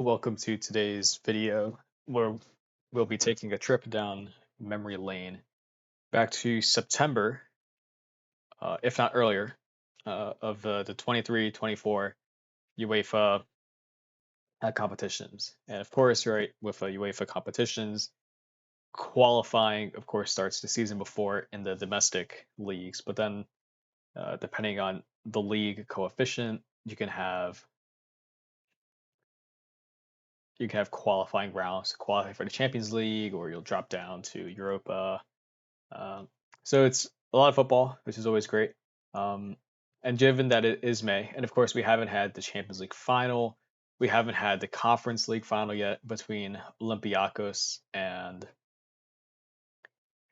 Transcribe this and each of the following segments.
Welcome to today's video where we'll be taking a trip down memory lane back to September, if not earlier, of the 23-24 UEFA competitions. And of course, right, with UEFA competitions, qualifying, of course, starts the season before in the domestic leagues. But then, depending on the league coefficient, you can have qualifying rounds to qualify for the Champions League, or you'll drop down to Europa. Um, so it's a lot of football, which is always great. Um, and given that it is May, and of course we haven't had the Champions League final, we haven't had the Conference League final yet between Olympiacos and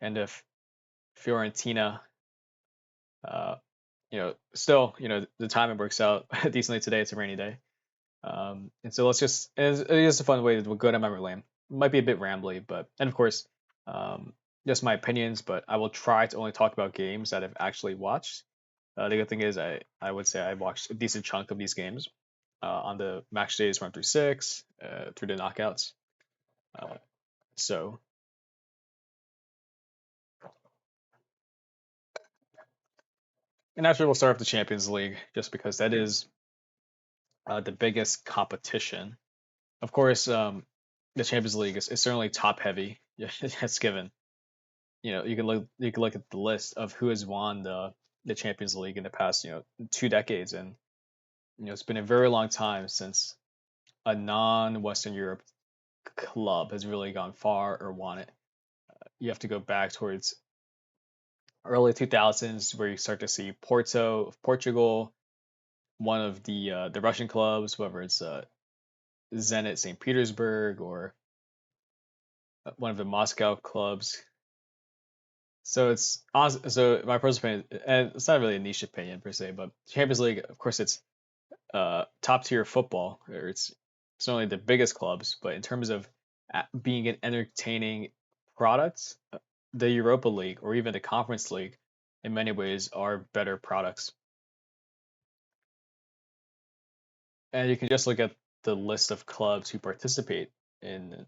if Fiorentina. Uh, still, the timing works out decently today. It's a rainy day. And so it is a fun way to go down memory lane. It might be a bit rambly, and of course, um, just my opinions, but I will try to only talk about games that I've actually watched. The good thing is I would say I watched a decent chunk of these games on the match days 1 through 6, through the knockouts. Uh, so, and actually we'll start with the Champions League just because that is the biggest competition. Of course, the Champions League is certainly top heavy. Yeah, that's given. You can look at the list of who has won the Champions League in the past 2 decades, and it's been a very long time since a non-Western Europe club has really gone far or won it. You have to go back towards early 2000s where you start to see Porto of Portugal, one of the Russian clubs, whether it's Zenit St. Petersburg or one of the Moscow clubs. So my personal opinion, and it's not really a niche opinion per se, but Champions League, of course, it's top tier football, or it's certainly the biggest clubs. But in terms of being an entertaining product, the Europa League or even the Conference League, in many ways, are better products. And you can just look at the list of clubs who participate in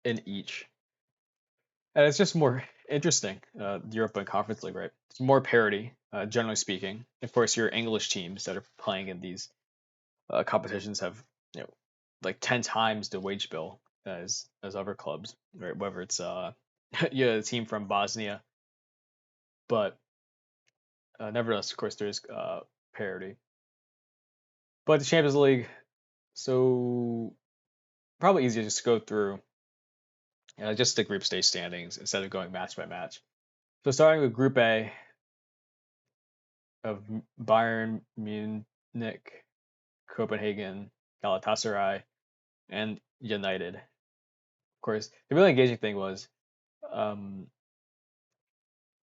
in each, and it's just more interesting. The Europa Conference League, right? It's more parity, generally speaking. Of course, your English teams that are playing in these competitions have you know like 10 times the wage bill as other clubs, right? Whether it's yeah, a team from Bosnia, but nevertheless, of course, there's parity. But the Champions League, so probably easier just to go through just the group stage standings instead of going match by match. So starting with Group A of Bayern Munich, Copenhagen, Galatasaray, and United. Of course, the really engaging thing was um,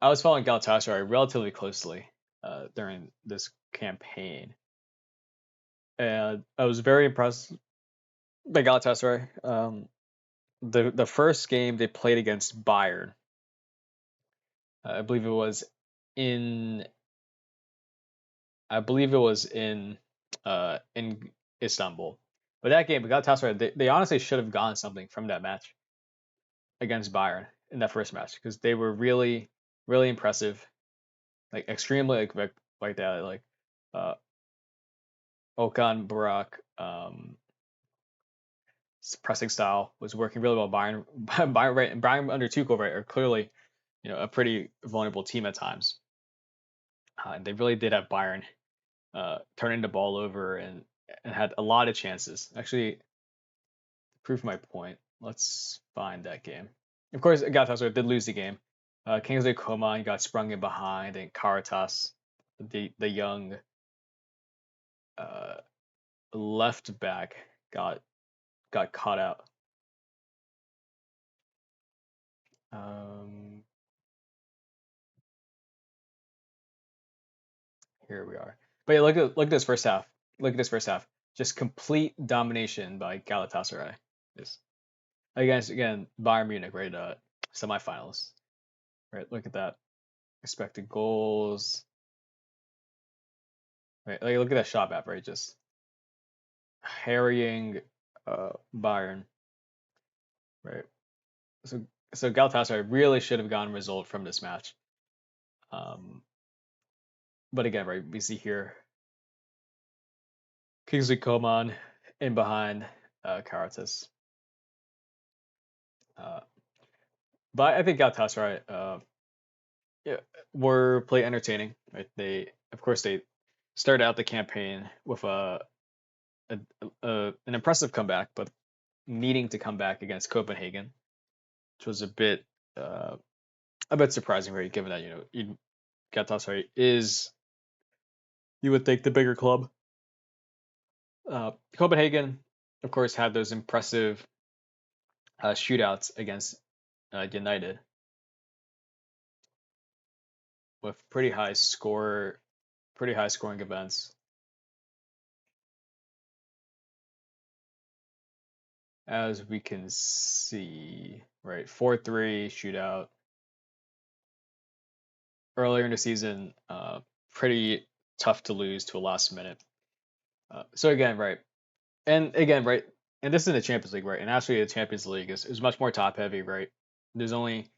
I was following Galatasaray relatively closely during this campaign, and I was very impressed by Galatasaray. The first game they played against Bayern, I believe it was in I believe it was in Istanbul. But that game, Galatasaray, they honestly should have gotten something from that match against Bayern in that first match because they were really, really impressive, like extremely like that, like uh, Okan Barak pressing style was working really well. Bayern, right, and Bayern under Tuchel, right, are clearly a pretty vulnerable team at times, and they really did have Bayern turning the ball over and had a lot of chances. Actually, to prove my point, let's find that game. Of course, Galatasaray did lose the game. Kingsley Coman got sprung in behind, and Caritas, the young uh, left back, got caught out. Um, Here we are. But yeah, look at this first half. Look at this first half. Just complete domination by Galatasaray. This again Bayern Munich, right? Semifinals. Right. Look at that. Expected goals. Right. Like look at that shot map, right? Just carrying Bayern, right? So Galatasaray really should have gotten a result from this match. Um, but again, right, we see here Kingsley Coman in behind Karatis. Uh, but I think Galatasaray yeah, were play entertaining. Right? Of course, they started out the campaign with a, an impressive comeback, but needing to come back against Copenhagen, which was uh, a bit surprising, right? Given that Galatasaray is, you would think, the bigger club. Copenhagen, of course, had those impressive shootouts against United with pretty high scoring events. As we can see, right, 4-3 shootout earlier in the season, pretty tough to lose to a last minute. So again, right, and again, right, and this is in the Champions League, right, and actually the Champions League is much more top heavy, right. There's only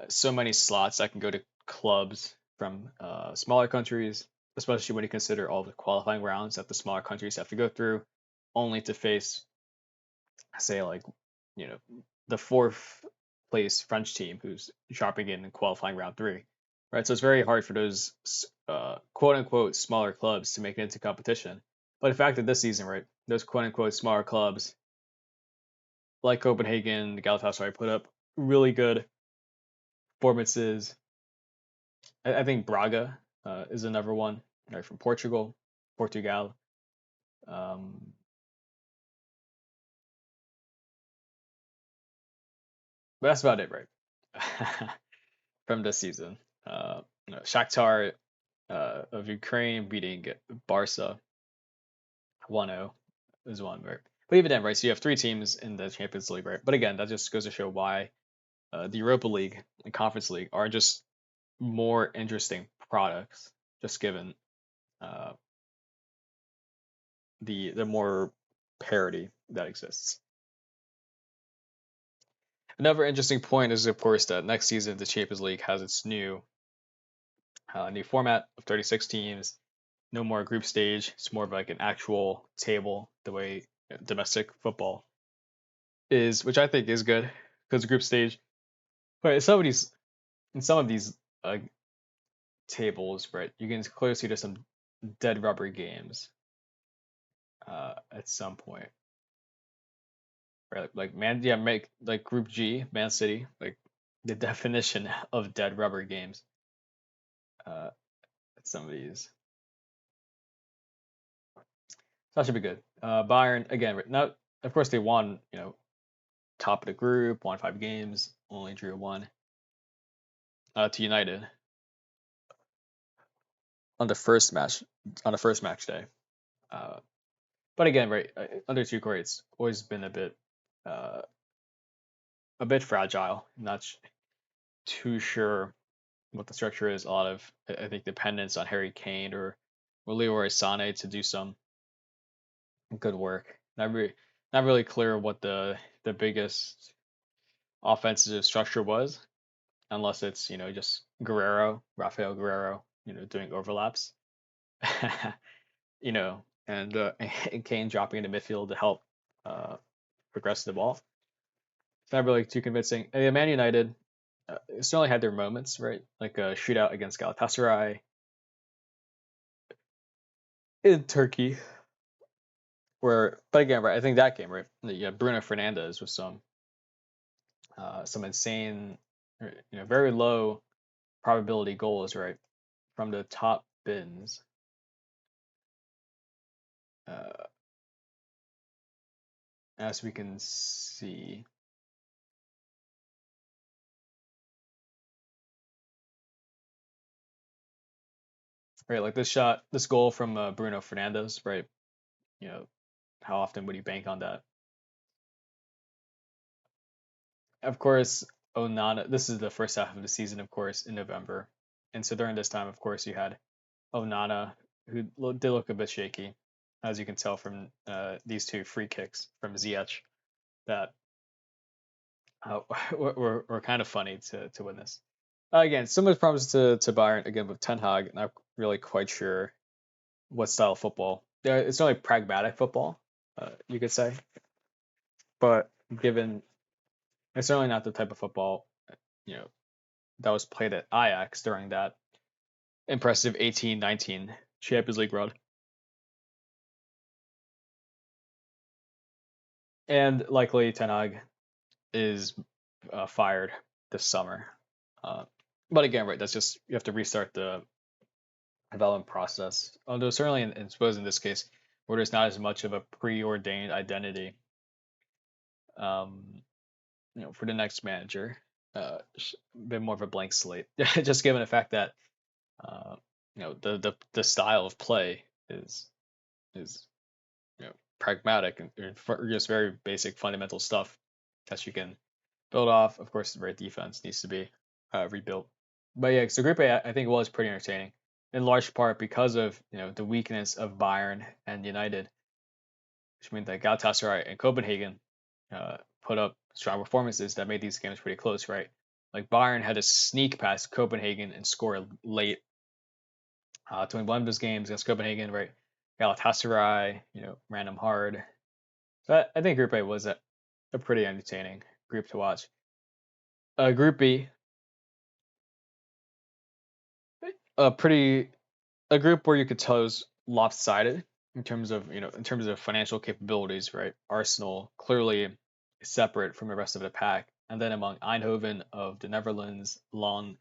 so many slots that can go to clubs from smaller countries, especially when you consider all the qualifying rounds that the smaller countries have to go through, only to face, say, like, you know, the fourth place French team who's dropping in qualifying round three, right? So it's very hard for those quote unquote smaller clubs to make it into competition. But in fact, that this season, right, those quote unquote smaller clubs like Copenhagen, Galatasaray put up really good performances. I think Braga is another one, right, from Portugal. Um, but that's about it, right, from this season. Shakhtar of Ukraine beating Barca 1-0 is one, right? But even then, right? So you have three teams in the Champions League, right? But again, that just goes to show why the Europa League and Conference League are just more interesting products, just given uh, the more parity that exists. Another interesting point is, of course, that next season the Champions League has its new format of 36 teams. No more group stage. It's more of like an actual table, the way domestic football is, which I think is good because group stage. But in some of these uh, tables, right, you can clearly see there's some dead rubber games at some point. Right, like man, yeah, make like Group G, Man City, like the definition of dead rubber games. Uh, at some of these, so that should be good. Bayern again, right, now of course they won, top of the group, won 5 games, only drew one to United on the first match day. Uh, but again, right, under Tuchel, it's always been uh, a bit fragile. Not too sure what the structure is. A lot of, I think, dependence on Harry Kane or Leroy Sané to do some good work. Not really clear what the biggest offensive structure was, unless it's just Rafael Guerrero, doing overlaps, and Kane dropping into midfield to help progress the ball. It's not really too convincing. And Man United certainly had their moments, right? Like a shootout against Galatasaray in Turkey, but again, right? I think that game, right? Yeah, Bruno Fernandes with some insane, very low probability goals, right, from the top bins. Uh, as we can see, right, like this goal from Bruno Fernandes, right? You know, how often would you bank on that? Of course, Onana. This is the first half of the season, of course, in November, and so during this time, of course, you had Onana, who did look a bit shaky. as you can tell from these two free kicks from Ziyech, that uh, were kind of funny to witness. Again, similar problems to Bayern again with Ten Hag. Not really quite sure what style of football. It's not like pragmatic football, you could say, but given it's certainly not the type of football you know that was played at Ajax during that impressive 18-19 Champions League run. And likely Ten Hag is fired this summer. Uh, but again, right, that's just you have to restart the development process. Although certainly, suppose in this case, where there's not as much of a preordained identity, um, for the next manager, a bit more of a blank slate. Just given the fact that uh, the style of play is pragmatic and just very basic fundamental stuff that you can build off. Of course, the right defense needs to be rebuilt. But yeah, so Group A I think was pretty entertaining in large part because of the weakness of Bayern and United, which means that Galatasaray and Copenhagen put up strong performances that made these games pretty close, right? Like Bayern had to sneak past Copenhagen and score late to win one of those games against Copenhagen, right? Galatasaray, ran them hard. So I think Group A was a pretty entertaining group to watch. Group B, a pretty a group where you could tell it was lopsided in terms of financial capabilities, right? Arsenal clearly separate from the rest of the pack, and then among Eindhoven of the Netherlands, Lyon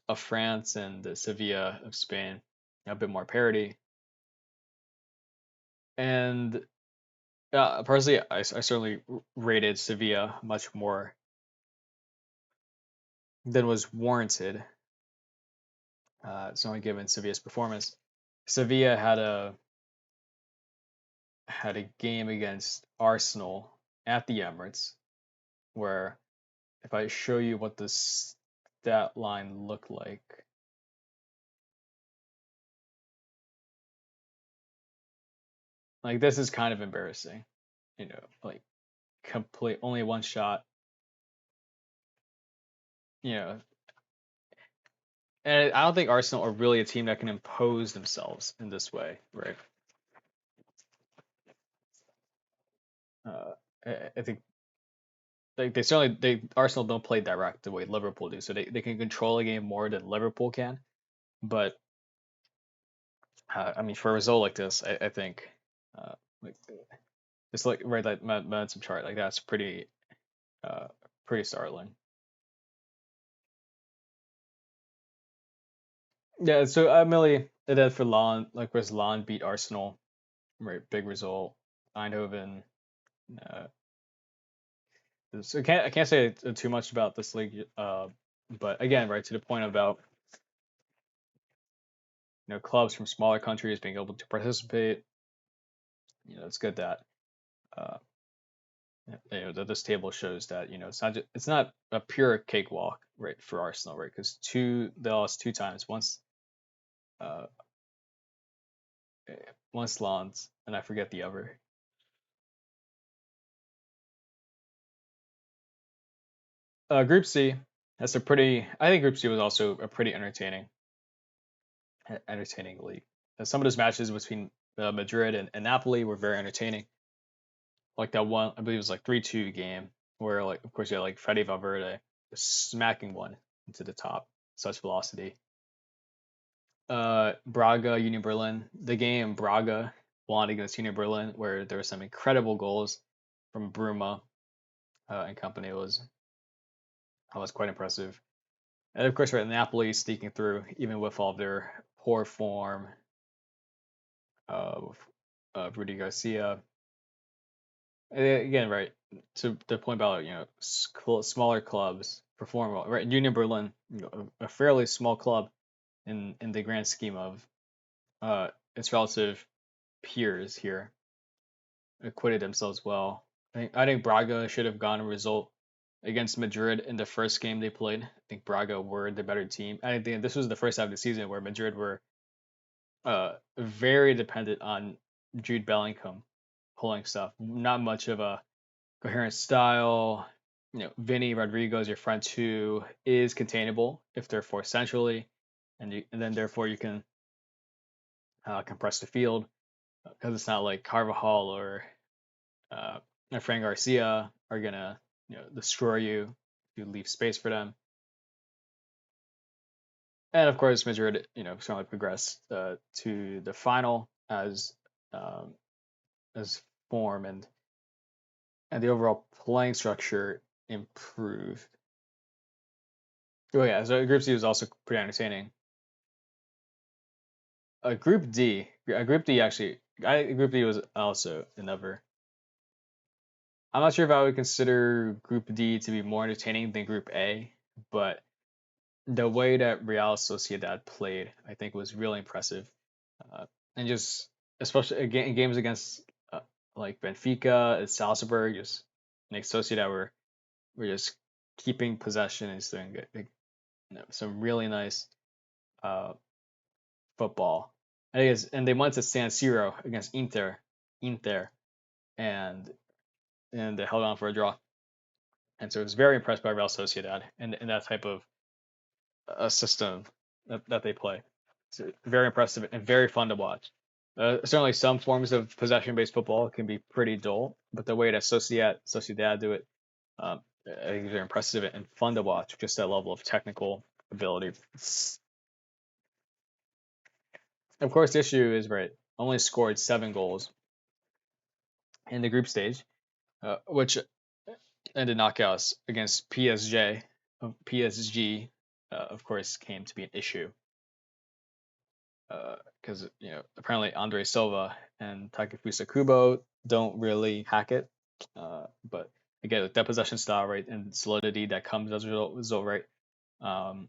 of France, and the Sevilla of Spain, a bit more parity. And personally, I certainly rated Sevilla much more than was warranted. It's only given Sevilla's performance. Sevilla had a game against Arsenal at the Emirates where if I show you what the stat line looked like this is kind of embarrassing, like complete only one shot, you know, and I don't think Arsenal are really a team that can impose themselves in this way, right? Uh, I think they certainly they Arsenal don't play direct the way Liverpool do, so they can control a game more than Liverpool can. But I mean, for a result like this, I think like it's like right that momentum chart like that's uh pretty startling. Yeah, so Millie it did for Lon like whereas Lon beat Arsenal, right? Big result. Eindhoven. Uh, so I can't say too much about this league. But again, right to the point about clubs from smaller countries being able to participate. It's good that uh that this table shows that it's not a pure cakewalk, right, for Arsenal, right? Because they lost two times. Uh once Lens and I forget the other. Group C, that's a pretty. I think Group C was also a pretty entertaining league. Some of those matches between Madrid and Napoli were very entertaining. Like that one, I believe it was like 3-2 game where like of course you had like Freddy Valverde smacking one into the top, such velocity. Braga, Union Berlin. The game Braga won against Union Berlin, where there were some incredible goals from Bruma and company. Was quite impressive. And of course, right, Napoli sneaking through, even with all of their poor form of Rudy Garcia. And again, right, to the point about smaller clubs perform well. Right, Union Berlin, a fairly small club in the grand scheme of its relative peers here, acquitted themselves well. I think Braga should have gone a result against Madrid in the first game they played. I think Braga were the better team. I think this was the first half of the season where Madrid were very dependent on Jude Bellingham pulling stuff. Not much of a coherent style. Vinny Rodrigo is your front two is containable if they're forced centrally, and then therefore you can compress the field because it's not like Carvajal or uh, Fran Garcia are gonna destroy you if you leave space for them. And of course, Madrid, certainly progressed to the final um, as form and the overall playing structure improved. Oh yeah, so Group C was also pretty entertaining. Group D actually, Group D was also another. I'm not sure if I would consider Group D to be more entertaining than Group A, but the way that Real Sociedad played, I think, was really impressive, and just especially in games against like Benfica and Salzburg, just like Sociedad were just keeping possession and doing good, some really nice uh, football. And they went to San Siro against Inter, and they held on for a draw. And so I was very impressed by Real Sociedad and that type of system that they play. It's very impressive and very fun to watch. Certainly, some forms of possession-based football can be pretty dull, but the way that Sociedad do it, I think they're impressive and fun to watch. Just that level of technical ability. Of course, the issue is right. Only scored 7 goals in the group stage, which ended knockouts against PSG. PSG, of course, came to be an issue because apparently Andre Silva and Takefusa Kubo don't really hack it. But again, with that possession style, right, and solidity that comes as a result, right. Um,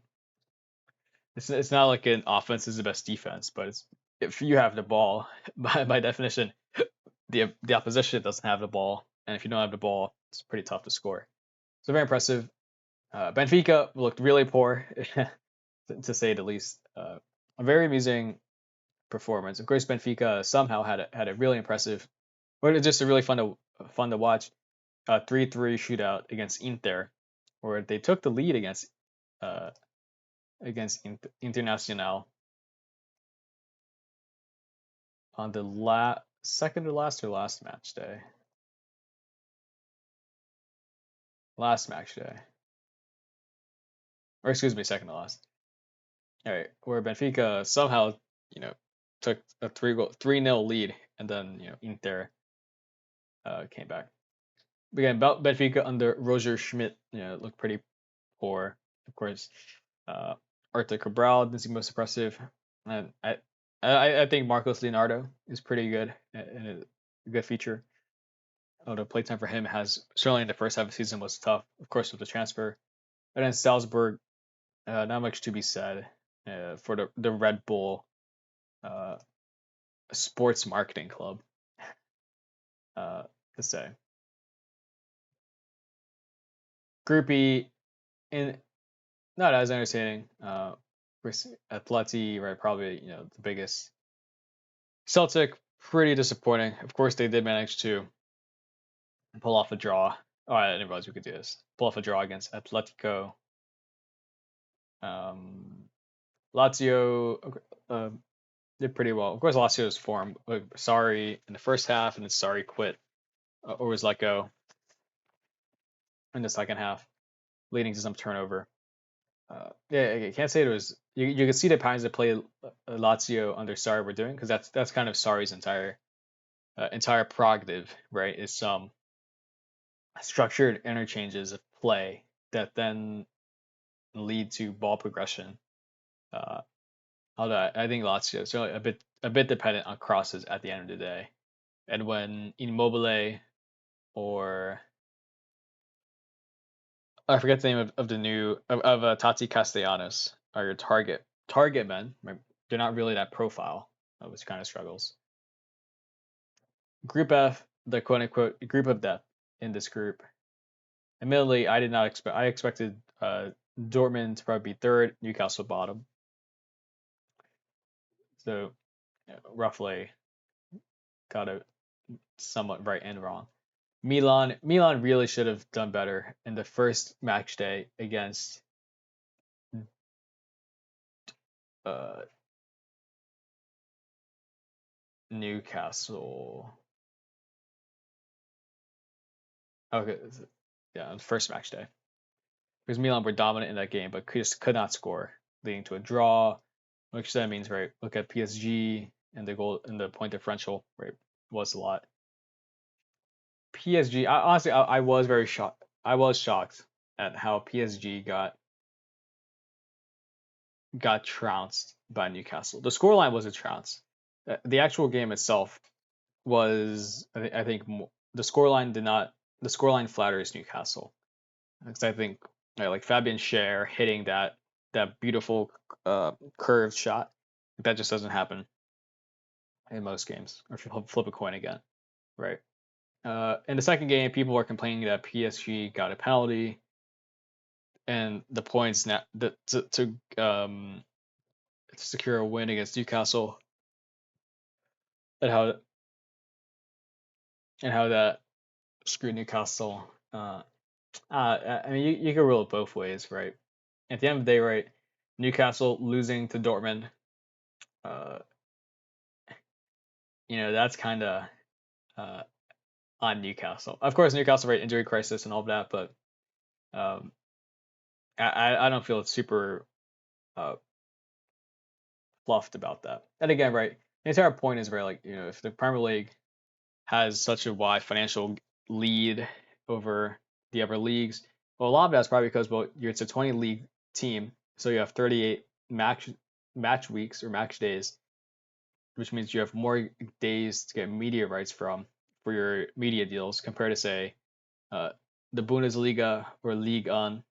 it's not like an offense is the best defense, but it's if you have the ball, by definition, the opposition doesn't have the ball, and if you don't have the ball, it's pretty tough to score. So very impressive. Benfica looked really poor, to say the least. A very amusing performance. Of course, Benfica somehow had a really impressive, but it's just a really fun to watch. 3-3 shootout against Inter, where they took the lead uh, against Internacional on the second to last or last match day. Last match day, or excuse me, second to last. All right, where Benfica somehow took a 3-0 lead, and then Inter came back. Again, Benfica under Roger Schmidt, looked pretty poor. Of course, uh, Arthur Cabral didn't seem most impressive, and I think Marcos Leonardo is pretty good and a good feature. The playtime for him has certainly in the first half of the season was tough, of course, with the transfer. And then Salzburg, not much to be said for the Red Bull uh, sports marketing club uh, to say. Groupie in not as entertaining. Atleti, right? Probably the biggest. Celtic, pretty disappointing. Of course, they did manage to pull off a draw. Oh, I didn't realize we could do this. Pull off a draw against Atletico. Lazio did pretty well. Of course, Lazio's form. Sarri in the first half, and then Sarri quit or was let go in the second half, leading to some turnover. Yeah, I can't say it was. You can see the patterns that play Lazio under Sarri were doing because that's kind of Sarri's entire prerogative, right? Is some structured interchanges of play that then lead to ball progression. Uh, Although I think Lazio is really a bit dependent on crosses at the end of the day, and when Immobile or I forget the name of the new of Tati Castellanos are your target men. Right? They're not really that profile, which kind of struggles. Group F, the quote unquote group of death in this group. Admittedly, I did not expect. I expected Dortmund to probably be third, Newcastle bottom. So roughly got it somewhat right and wrong. Milan really should have done better in the first match day against uh, Newcastle. Okay, yeah, the first match day because Milan were dominant in that game, but just could not score, leading to a draw, which then means right. Look at PSG and the goal and the point differential, right, was a lot. PSG, honestly, I was very shocked. I was shocked at how PSG got trounced by Newcastle. The scoreline was a trounce. The actual game itself was, I think, the scoreline did not. The scoreline flatters Newcastle because I think like Fabian Schär hitting that beautiful curved shot that just doesn't happen in most games. Or if you flip a coin again, right? In the second game, people were complaining that PSG got a penalty and the points now to secure a win against Newcastle, and how that screwed Newcastle. I mean, you can rule it both ways, right? At the end of the day, right, Newcastle losing to Dortmund, uh, that's kind of uh, on Newcastle. Of course, Newcastle, right, injury crisis and all of that, but um, I don't feel it's super uh, fluffed about that. And again, right, the entire point is very like if the Premier League has such a wide financial lead over the other leagues. Well, a lot of that's probably because it's a 20 league team, so you have 38 match weeks or match days, which means you have more days to get media rights from for your media deals compared to say uh, the Bundesliga or Ligue 1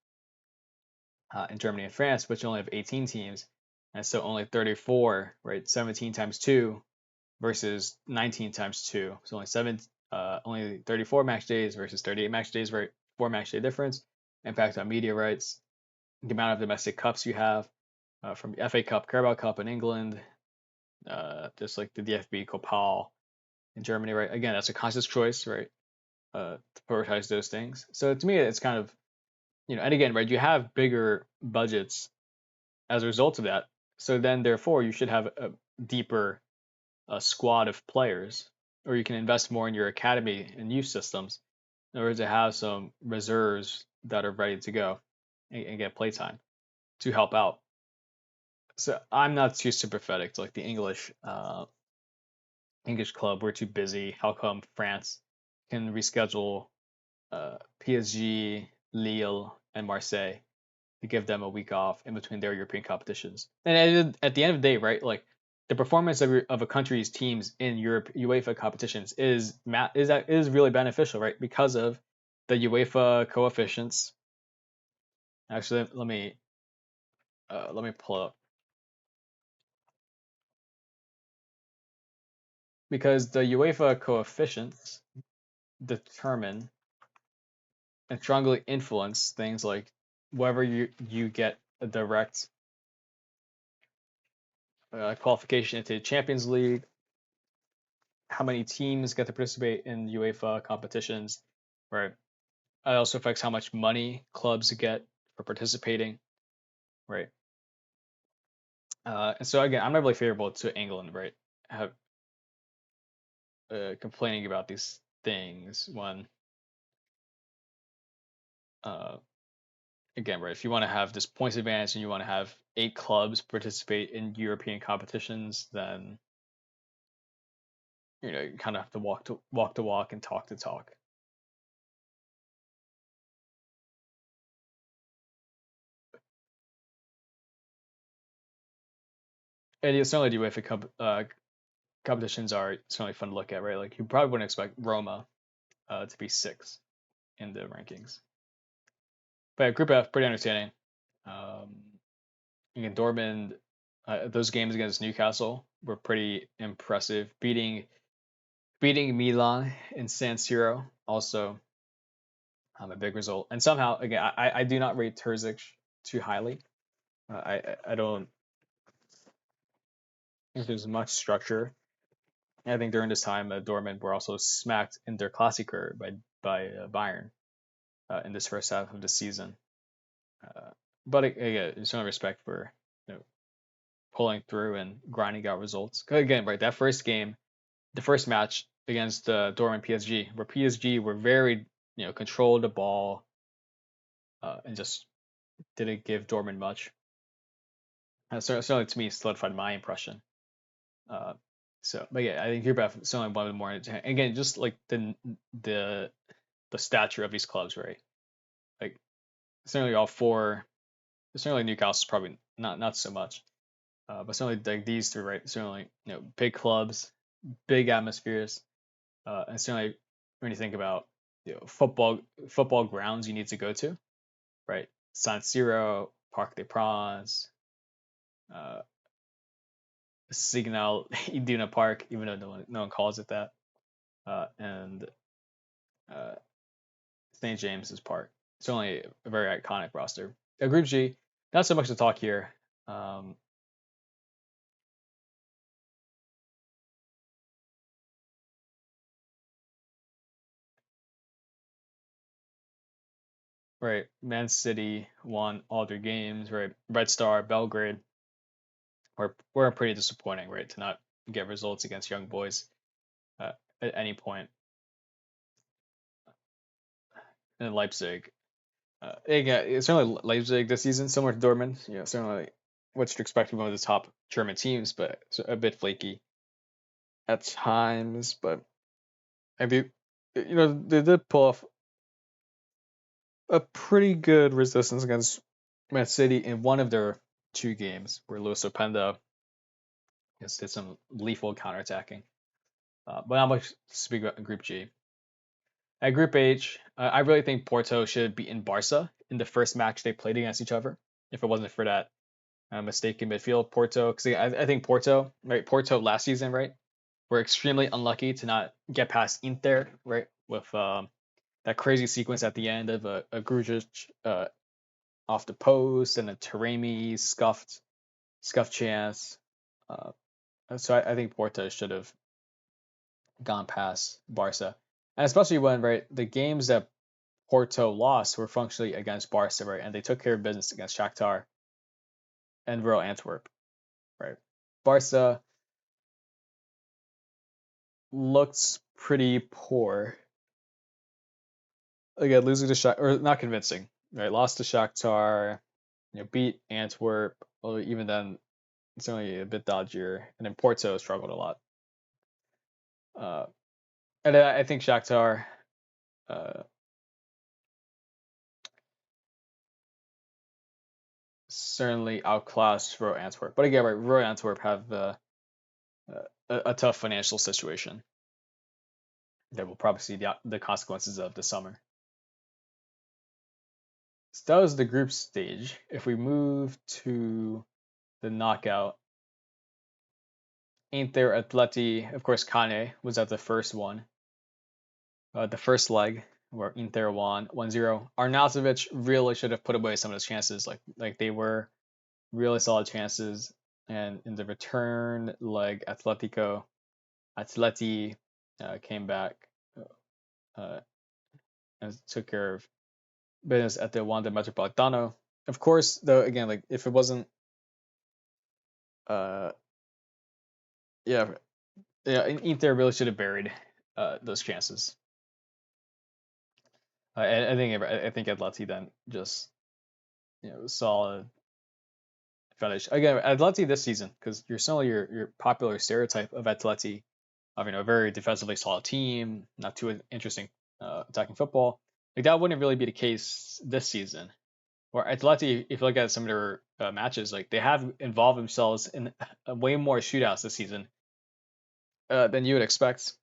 in Germany and France, which only have 18 teams, and so only 34, right? 17 times two versus 19 times 2. So only 34 match days versus 38 match days, right? 4 match day difference. Impact on media rights, the amount of domestic cups you have from the FA Cup, Carabao Cup in England, just like the DFB Copal in Germany, right? Again, that's a conscious choice, right? To prioritize those things. So to me, it's kind of, and again, right, you have bigger budgets as a result of that. So then, therefore, you should have a deeper squad of players, or you can invest more in your academy and youth systems in order to have some reserves that are ready to go and get playtime to help out. So I'm not too sympathetic to like the English club. We're too busy. How come France can reschedule PSG, Lille, and Marseille to give them a week off in between their European competitions? And at the end of the day, right, like the performance of a country's teams in Europe UEFA competitions is really beneficial, right? Because of the UEFA coefficients. Actually, let me pull up because the UEFA coefficients determine and strongly influence things like whether you get a direct qualification into the Champions League, how many teams get to participate in UEFA competitions, right? It also affects how much money clubs get for participating, right? And so again, I'm not really favorable to England, right? Have complaining about these things when, uh, again, right? If you want to have this points advantage and you want to have 8 clubs participate in European competitions, then you kind of have to walk the walk and talk the talk. And certainly the UEFA competitions are certainly fun to look at, right? Like you probably wouldn't expect Roma to be 6 in the rankings. But yeah, Group F, pretty entertaining. Um, Again, Dortmund, those games against Newcastle were pretty impressive. Beating Milan in San Siro, also a big result. And somehow, again, I do not rate Terzic too highly. I don't think there's much structure I think during this time, Dortmund were also smacked in their Klassiker by Bayern in this first half of the season. Uh, but again, there's no respect for pulling through and grinding out results. Again, right, that first game, the first match against Dortmund PSG, where PSG were very controlled the ball and just didn't give Dortmund much. Certainly to me solidified my impression. Uh, but yeah, I think Group F certainly one of the more again just like the the stature of these clubs, right? Like certainly all four. Certainly Newcastle's probably not so much, but certainly like these three, right? Certainly big clubs, big atmospheres, and certainly when you think about football grounds you need to go to, right? San Siro, Parc des Princes, uh, Signal Iduna Park, even though no one calls it that, and uh, St. James's Park. It's only a very iconic roster. Group G, not so much to talk here. Um, right, Man City won all their games. Right, Red Star, Belgrade were pretty disappointing. Right, to not get results against Young Boys uh, at any point. And Leipzig, again, it's certainly Leipzig this season, similar to Dortmund. Certainly what you'd expect from one of the top German teams, but a bit flaky at times. But I do, they did pull off a pretty good resistance against Man City in one of their two games, where Luis Openda did some lethal counterattacking. But not much to speak about in Group G. At Group H, I really think Porto should have beaten Barca in the first match they played against each other. If it wasn't for that mistake in midfield, Porto, because I think Porto, right? Porto last season, right, were extremely unlucky to not get past Inter, right, with that crazy sequence at the end of a Grujic off the post and a Taremi scuffed chance. Uh, so I think Porto should have gone past Barca, and especially when right the games that Porto lost were functionally against Barca, right, and they took care of business against Shakhtar and Royal Antwerp, right. Barca looked pretty poor. Again, losing to Shakhtar, or not convincing, right? Lost to Shakhtar, beat Antwerp, although even then it's only a bit dodgier, and then Porto struggled a lot. Uh, and I think Shakhtar uh, certainly outclassed Royal Antwerp. But again, right, Royal Antwerp have a tough financial situation that we'll probably see the consequences of this summer. So that was the group stage. If we move to the knockout, Inter Atleti, of course, Kane was at the first one, the first leg where Inter won 1-0. Arnautovic really should have put away some of his chances, like they were really solid chances. And in the return leg, Atleti came back uh, and took care of business at the Wanda Metropolitano. Of course, though, again, like if it wasn't, uh, yeah, yeah, Inter really should have buried those chances. I think Atleti then just saw foundation again. Atleti this season, because you're still your popular stereotype of Atleti, of a very defensively solid team, not too interesting attacking football. Like that wouldn't really be the case this season. Or Atleti, if you look at some of their matches, like they have involved themselves in way more shootouts this season than you would expect.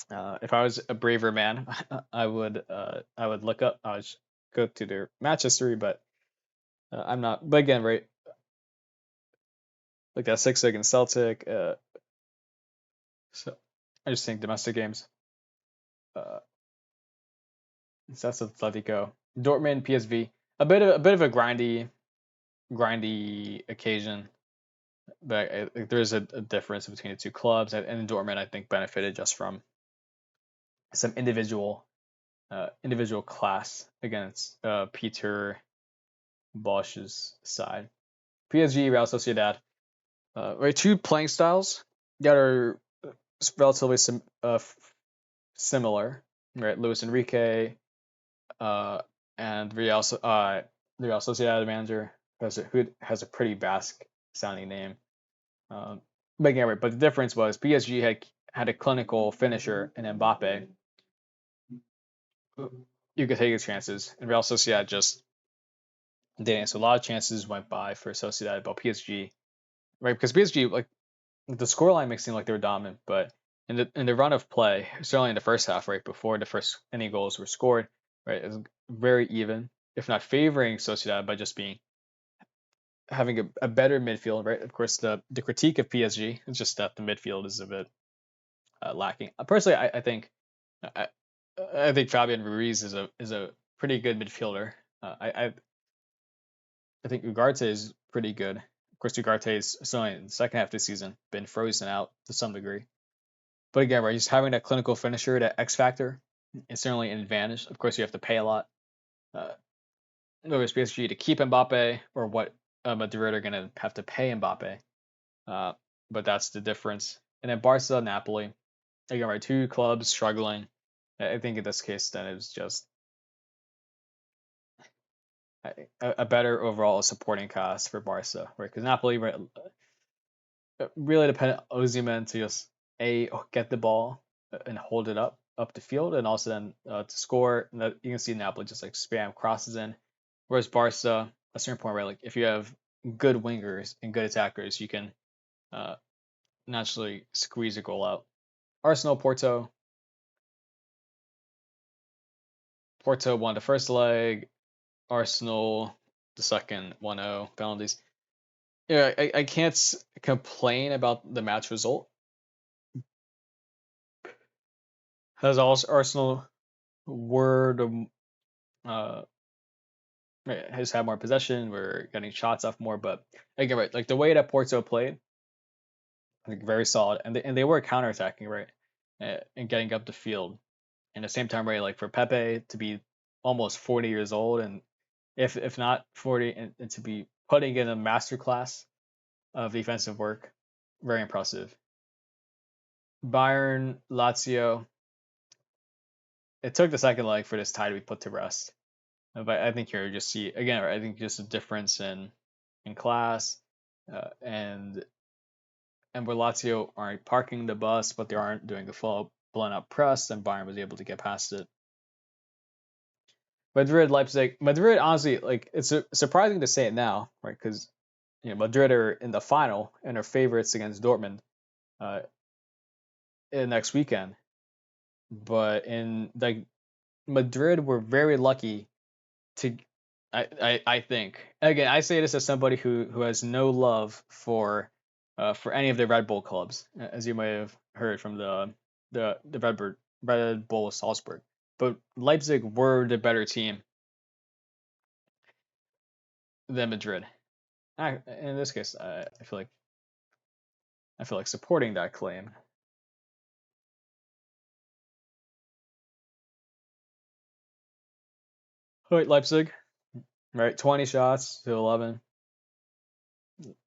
If I was a braver man, I would look up, I would go to their match history, but I'm not. But again, right, like that 6 against Celtic. So I just think domestic games. Uh, so that's Atletico, Dortmund, PSV. A bit of a grindy occasion. but there's a difference between the two clubs, and Dortmund I think benefited just from some individual class against Peter Bosch's side. PSG, Real Sociedad, right? Two playing styles that are relatively similar, right? Luis Enrique and the Real Sociedad manager who has a pretty Basque sounding name. But again, right, but the difference was PSG had a clinical finisher in Mbappe. You could take his chances, and Real Sociedad just didn't. So a lot of chances went by for Sociedad about PSG, right? Because PSG, like the scoreline makes it seem like they were dominant, but in the run of play, certainly in the first half, right before the first any goals were scored, right, it was very even, if not favoring Sociedad by just being having a better midfield, right? Of course, the critique of PSG is just that the midfield is a bit lacking. Personally, I, I think Fabian Ruiz is a pretty good midfielder. I think Ugarte is pretty good. Of course, Ugarte is certainly in the second half of the season been frozen out to some degree. But again, right, just having that clinical finisher, that X factor, is certainly an advantage. Of course, you have to pay a lot. Whether it's PSG to keep Mbappe or what Madrid are going to have to pay Mbappe. Uh, but that's the difference. And then Barca, Napoli, again, right, two clubs struggling. I think in this case, then it was just a better overall supporting cast for Barca, right? Because Napoli really dependent on Osimhen to just get the ball and hold it up the field, and also then to score. And you can see Napoli just like spam crosses in, whereas Barca, a certain point, right? Like if you have good wingers and good attackers, you can uh, naturally squeeze a goal out. Arsenal, Porto. Porto won the first leg. Arsenal the second, 1-0 penalties. Yeah, I can't complain about the match result. As also Arsenal were uh, has had more possession, we're getting shots off more, but again, right, like the way that Porto played, like very solid, and they were counterattacking, right, and getting up the field. And at the same time, right, like for Pepe to be almost 40 years old, and if not 40, and to be putting in a masterclass of defensive work, very impressive. Bayern, Lazio. It took the second leg for this tie to be put to rest. But I think here you just see again. I think just a difference in class, and where Lazio aren't parking the bus, but they aren't doing a full blown up press, and Bayern was able to get past it. Madrid, Leipzig, Madrid. Honestly, like it's surprising to say it now, right? Because Madrid are in the final and are favorites against Dortmund uh, next weekend. But in like Madrid, were very lucky to I think again I say this as somebody who has no love for any of the Red Bull clubs, as you may have heard from the Red Bull Salzburg, but Leipzig were the better team than Madrid. In this case, I feel like supporting that claim. Right, Leipzig, right, 20 shots to 11.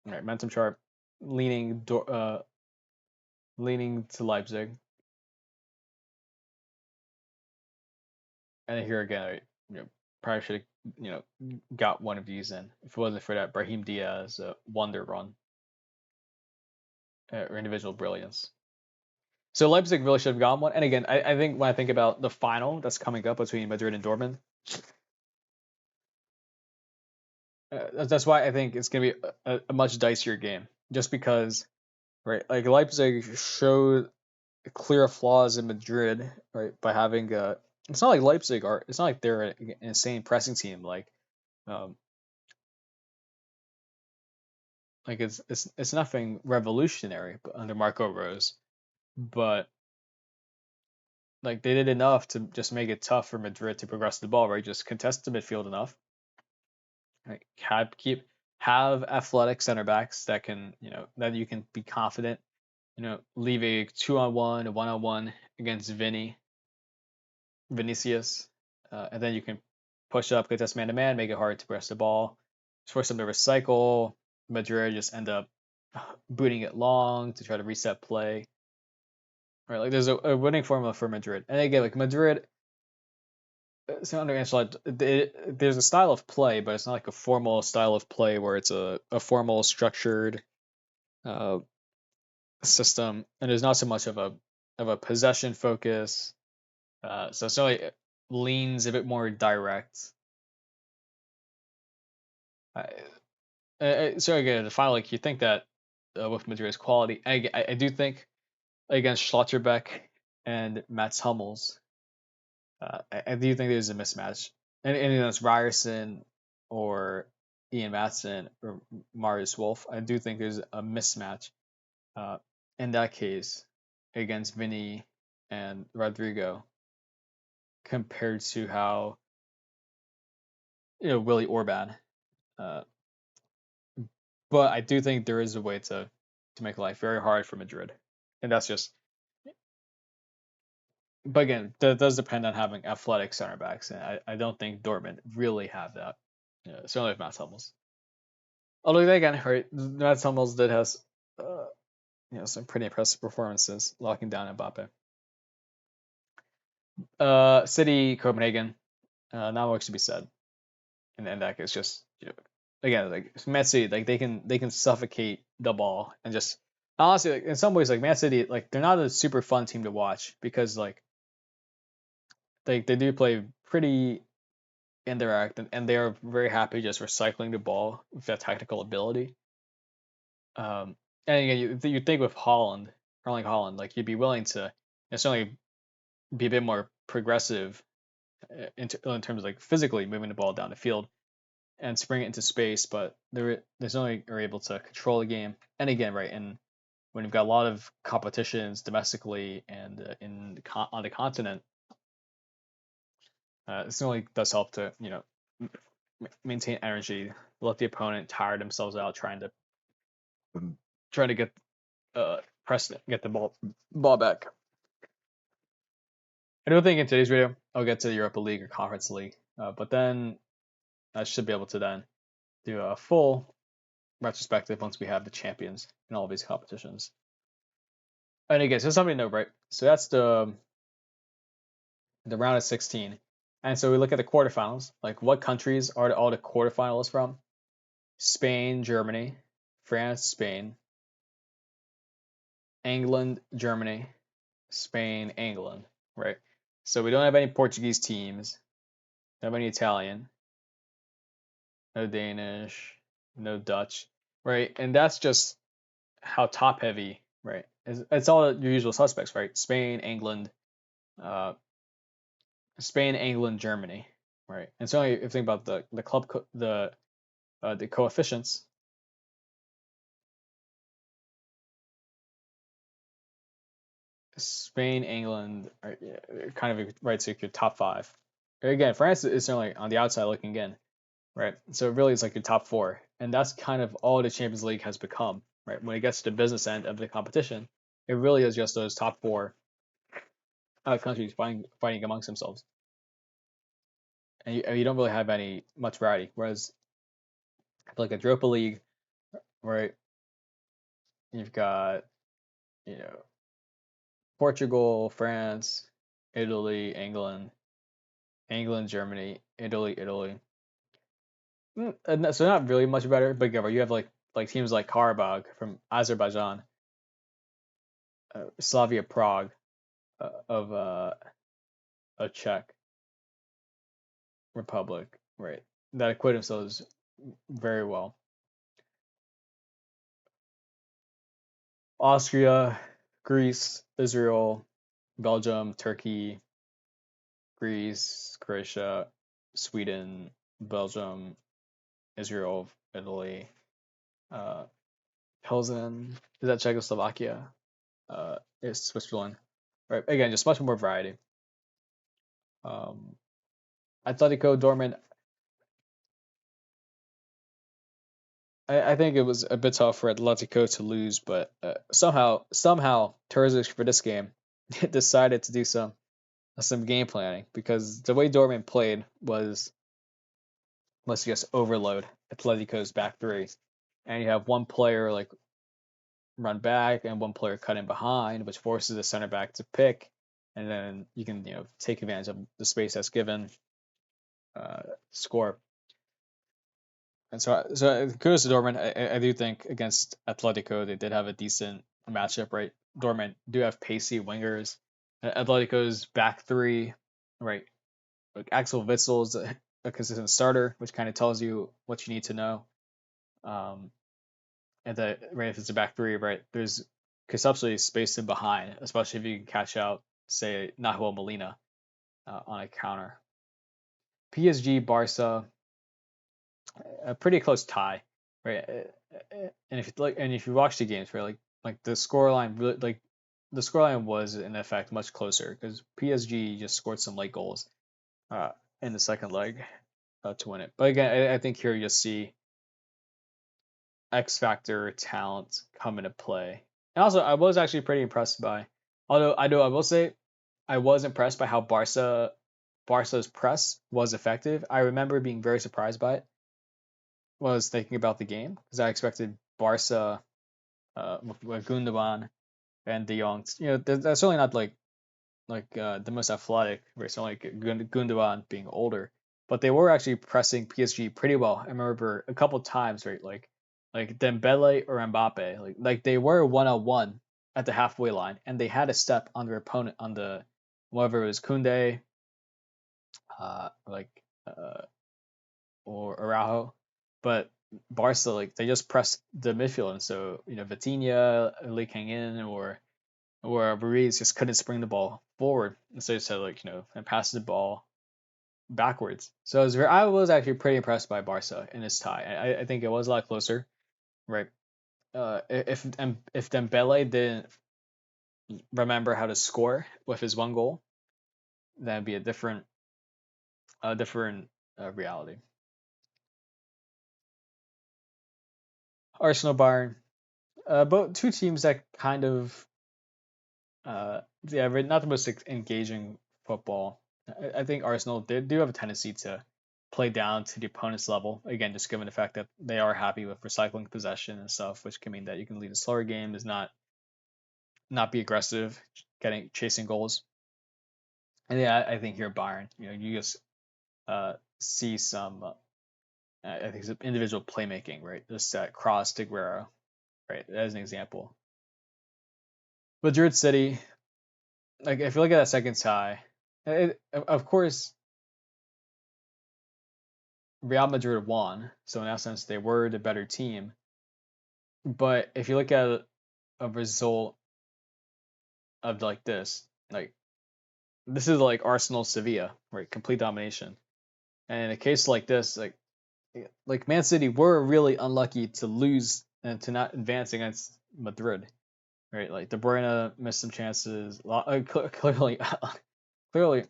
Right, momentum chart leaning to Leipzig. And here again, probably should have got one of these in if it wasn't for that Brahim Diaz wonder run or individual brilliance. So Leipzig really should have gotten one. And again, I think when I think about the final that's coming up between Madrid and Dortmund, that's why I think it's going to be a much dicier game. Just because, right, like Leipzig showed clear flaws in Madrid, right, by having it's not like Leipzig are. It's not like they're an insane pressing team. Um, like it's nothing revolutionary under Marco Rose, but like they did enough to just make it tough for Madrid to progress the ball, right? Just contest the midfield enough, right? Keep have athletic center backs that can, that you can be confident, leave a 2-on-1, a 1-on-1 against Vinicius, and then you can push up, get this man to man, make it hard to press the ball, force them to recycle. Madrid just end up booting it long to try to reset play. Right, like there's a winning formula for Madrid, and again, like Madrid, so under Ancelotti, there's a style of play, but it's not like a formal style of play where it's a formal structured uh, system, and there's not so much of a possession focus. So it's really leans a bit more direct. So again, the final, like you think that with Madrid's quality, I do think against Schlotterbeck and Mats Hummels, I do think there's a mismatch. And that's Ryerson or Ian Matson or Marius Wolf. I do think there's a mismatch uh, in that case against Vinny and Rodrigo compared to how Willie Orban. Uh, but I do think there is a way to make life very hard for Madrid, and that's just. But again, that does depend on having athletic center backs, and I don't think Dortmund really have that. Certainly with Mats Hummels. Although again, right, Mats Hummels did has some pretty impressive performances locking down Mbappe. City, Copenhagen, not much to be said. And that case, just again, like Man City, like they can suffocate the ball and just honestly, like, in some ways, like Man City, like they're not a super fun team to watch because like they do play pretty indirect and they are very happy just recycling the ball with that technical ability. And again, you think with Holland, Erling Holland, like you'd be willing to certainly be a bit more progressive in terms of like physically moving the ball down the field and spring it into space, but there's only are able to control the game. And again, right, and when you've got a lot of competitions domestically and on the continent, it certainly does help to maintain energy, let the opponent tire themselves out trying to get press it, get the ball back. I don't think in today's video I'll get to the Europa League or Conference League, but then I should be able to then do a full retrospective once we have the champions in all of these competitions. And again, so somebody know, right? So that's the round of 16, and so we look at the quarterfinals. Like, what countries are all the quarterfinalists from? Spain, Germany, France, Spain, England, Germany, Spain, England, right? So we don't have any Portuguese teams, don't have any Italian, no Danish, no Dutch, right? And that's just how top heavy, right? It's all your usual suspects, right? Uh, Spain, England, Germany, right? And so if you think about the club the coefficients, Spain, England are kind of right. So your top five. Again, France is certainly on the outside looking in, right? So really, it's like your top four, and that's kind of all the Champions League has become, right? When it gets to the business end of the competition, it really is just those top four countries fighting amongst themselves, and you don't really have any much variety. Whereas like a Europa League, right? You've got you know Portugal, France, Italy, England, Germany, Italy. So not really much better, but you have like teams like Karabakh from Azerbaijan, Slavia Prague of a Czech Republic, right? That acquit themselves very well. Austria, Greece, Israel, Belgium, Turkey, Greece, Croatia, Sweden, Belgium, Israel, Italy, uh, Pilsen. Is that Czechoslovakia? Is Switzerland. Right. Again, just much more variety. Um, Atletico Dortmund. I think it was a bit tough for Atletico to lose, but somehow Terzic for this game decided to do some game planning because the way Dortmund played was just overload Atletico's back three, and you have one player like run back and one player cut in behind, which forces the center back to pick, and then you can take advantage of the space that's given, uh, score. And so kudos to Dortmund. I do think against Atletico they did have a decent matchup, right? Dortmund do have pacey wingers. Atletico's back three, right? Like Axel Witzel's a consistent starter, which kind of tells you what you need to know. Um, and that right if it's a back three, right? There's conceptually space in behind, especially if you can catch out, say, Nahuel Molina on a counter. PSG Barca, a pretty close tie, right? And if you watch the games, right, like the scoreline really like the scoreline was in effect much closer because PSG just scored some late goals uh, in the second leg to win it. But again, I think here you see X factor talent come into play. And also, I was actually pretty impressed by, although I will say, I was impressed by how Barca's press was effective. I remember being very surprised by it. Was thinking about the game because I expected Barca with Gundogan and De Jong. That's certainly not like the most athletic. Right? It's not like Gundogan being older, but they were actually pressing PSG pretty well. I remember a couple times, right? Like Dembele or Mbappe, like they were 1-on-1 at the halfway line, and they had a step on their opponent on the whether it was Kunde, like or Araujo, but Barca like they just pressed the midfield, and so Vitinha, Lee Kang In, or Ruiz just couldn't spring the ball forward, and so just had and pass the ball backwards. So I was actually pretty impressed by Barca in this tie. I think it was a lot closer, right? If Dembele didn't remember how to score with his one goal, that'd be a different reality. Arsenal Bayern, both two teams that kind of yeah, not the most engaging football. I think Arsenal do have a tendency to play down to the opponent's level. Again, just given the fact that they are happy with recycling possession and stuff, which can mean that you can lead a slower game, is not be aggressive, chasing goals. And yeah, I think here Bayern, you just see some, I think some individual playmaking, right? Just that cross to Guerrero, right? As an example. Madrid City, like if you look at that second tie, of course Real Madrid won, so in that sense they were the better team. But if you look at a result of like this is like Arsenal Sevilla, right? Complete domination. And in a case like this, like Man City were really unlucky to lose and to not advance against Madrid, right? Like De Bruyne missed some chances. Clearly, clearly,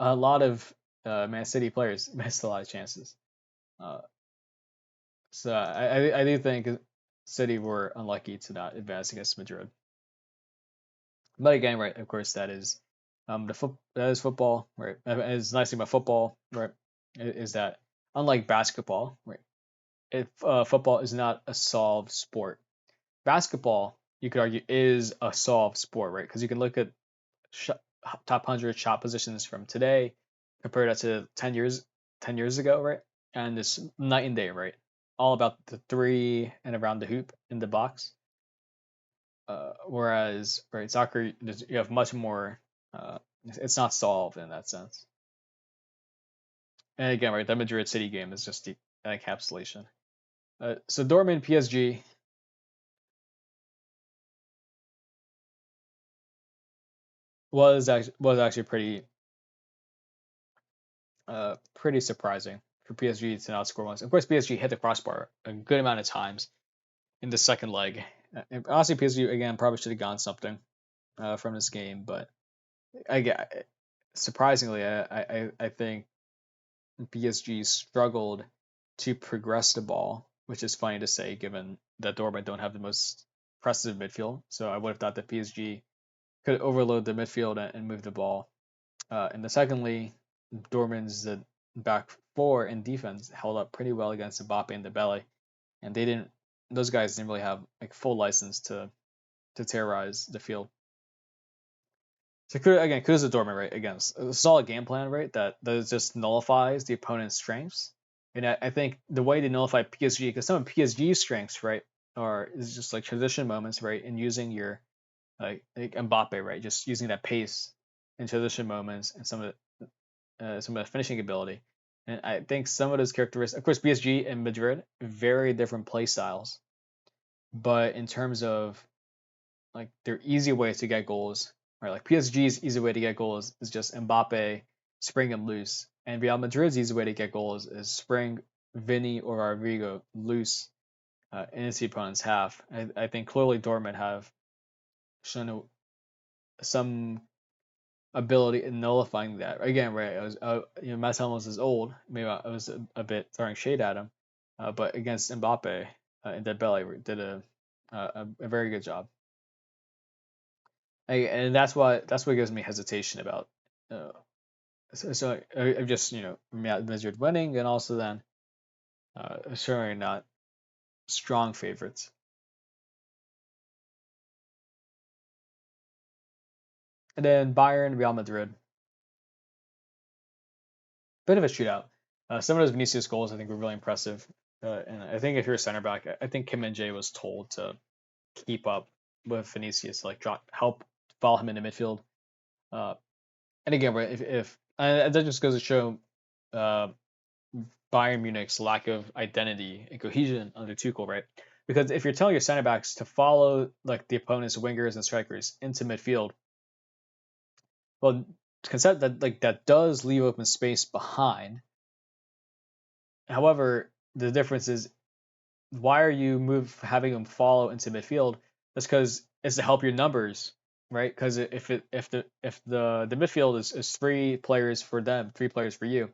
a lot of Man City players missed a lot of chances. Uh, so I do think City were unlucky to not advance against Madrid. But again, right, of course, that is football, right? And it's nice thing about football, right, is that unlike basketball, right, football is not a solved sport. Basketball, you could argue, is a solved sport, right? Because you can look at sh- top 100 shot positions from today, compare that to 10 years ago, right? And it's night and day, right? All about the three and around the hoop in the box. Whereas, right, soccer, you have much more. It's not solved in that sense. And again, right, the Madrid City game is just the encapsulation. So Dortmund PSG was actually pretty surprising for PSG to not score once. Of course, PSG hit the crossbar a good amount of times in the second leg. And honestly, PSG again probably should have gone something from this game, but surprisingly, I think PSG struggled to progress the ball which is funny to say given that Dortmund don't have the most impressive midfield. So I would have thought that PSG could overload the midfield and move the ball. And the secondly, Dortmund's back four in defense held up pretty well against Mbappe and Dembele, and they didn't. Those guys didn't really have like full license to terrorize the field. So again, kudos to Dortmund, right? Again, a solid game plan, right? That just nullifies the opponent's strengths. And I think the way to nullify PSG, because some of PSG's strengths, right, are is just like transition moments, right, and using your like Mbappe, right, just using that pace in transition moments and some of the finishing ability. And I think some of those characteristics, of course, PSG and Madrid, very different play styles, but in terms of like their easy ways to get goals, right? Like PSG's easy way to get goals is just Mbappe spring him loose, and Real Madrid's easy way to get goals is spring Vinny or Rodrigo loose into the opponent's half. I think clearly Dortmund have shown some ability in nullifying that. Again, right? I was, Matt Hummels is old. Maybe I was a bit throwing shade at him, but against Mbappe and Dembele did a very good job. And that's what gives me hesitation about. Uh, so I'm just Madrid winning, and also then certainly not strong favorites. And then Bayern, Real Madrid, bit of a shootout. Some of those Vinicius goals I think were really impressive, and I think if you're a center back, I think Kim Min Jae was told to keep up with Vinicius, like help follow him into midfield. Uh, and again, right, if that just goes to show uh, Bayern Munich's lack of identity and cohesion under Tuchel, right? Because if you're telling your center backs to follow like the opponent's wingers and strikers into midfield, well, concept that like that does leave open space behind. However, the difference is why are you having them follow into midfield? That's because it's to help your numbers, right? Because if the midfield is three players for them, three players for you,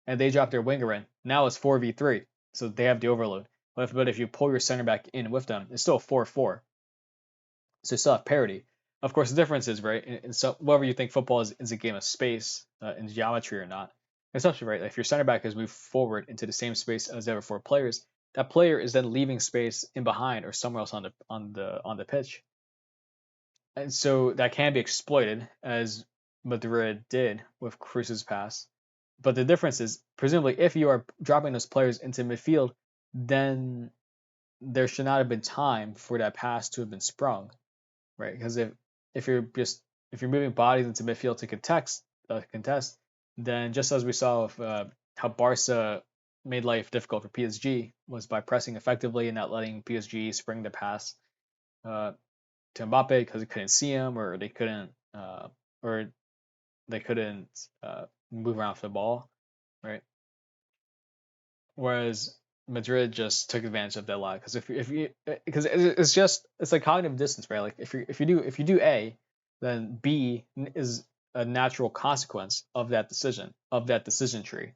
and they drop their winger in, now it's 4v3, so they have the overload. But if you pull your center back in with them, it's still 4-4, so you still have parity. Of course, the difference is right. And so whether you think football is a game of space in geometry or not, it's actually right. Like if your center back has moved forward into the same space as the other four players, that player is then leaving space in behind or somewhere else on the pitch, and so that can be exploited as Madrid did with Cruz's pass. But the difference is, presumably, if you are dropping those players into midfield, then there should not have been time for that pass to have been sprung, right? Because if you're just if you're moving bodies into midfield to contest, then just as we saw with how Barca made life difficult for PSG was by pressing effectively and not letting PSG spring the pass uh, to Mbappe because they couldn't see him or they couldn't move around for the ball, right? Whereas Madrid just took advantage of that lie because if you because it's like cognitive distance, right? Like if you do A, then B is a natural consequence of that decision tree.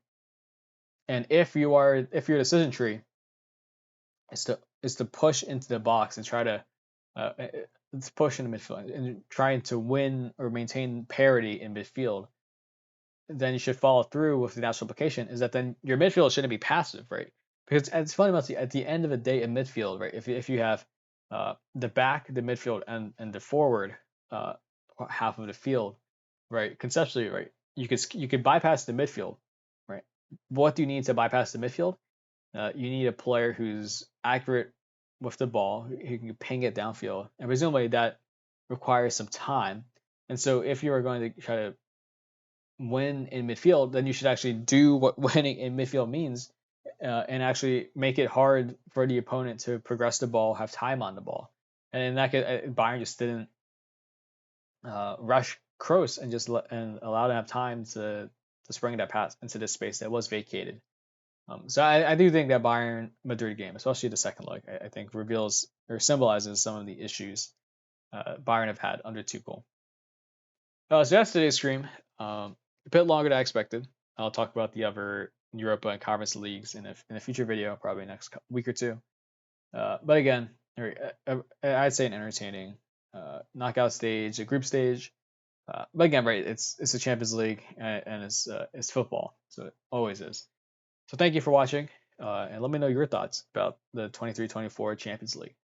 And if your decision tree is to push into the box and try to uh, it's push into midfield and trying to win or maintain parity in midfield, then you should follow through with the natural application is that then your midfield shouldn't be passive, right? Because it's funny about at the end of the day in midfield, right? If you have the back, the midfield, and the forward uh, half of the field, right? Conceptually, right? You could bypass the midfield, right? What do you need to bypass the midfield? You need a player who's accurate with the ball, who can ping it downfield, and presumably that requires some time. And so, if you are going to try to win in midfield, then you should actually do what winning in midfield means, and actually make it hard for the opponent to progress the ball, have time on the ball. And in that case, Bayern just didn't rush Kroos and and allow them to have time to spring that pass into this space that was vacated. So I do think that Bayern Madrid game, especially the second leg, I think reveals or symbolizes some of the issues Bayern have had under Tuchel. So that's today's stream. A bit longer than I expected. I'll talk about the other Europa and Conference leagues in a future video, probably next week or two. But again, I'd say an entertaining knockout stage, a group stage. But again, right, it's the Champions League and it's football, so it always is. So thank you for watching, and let me know your thoughts about the 23-24 Champions League.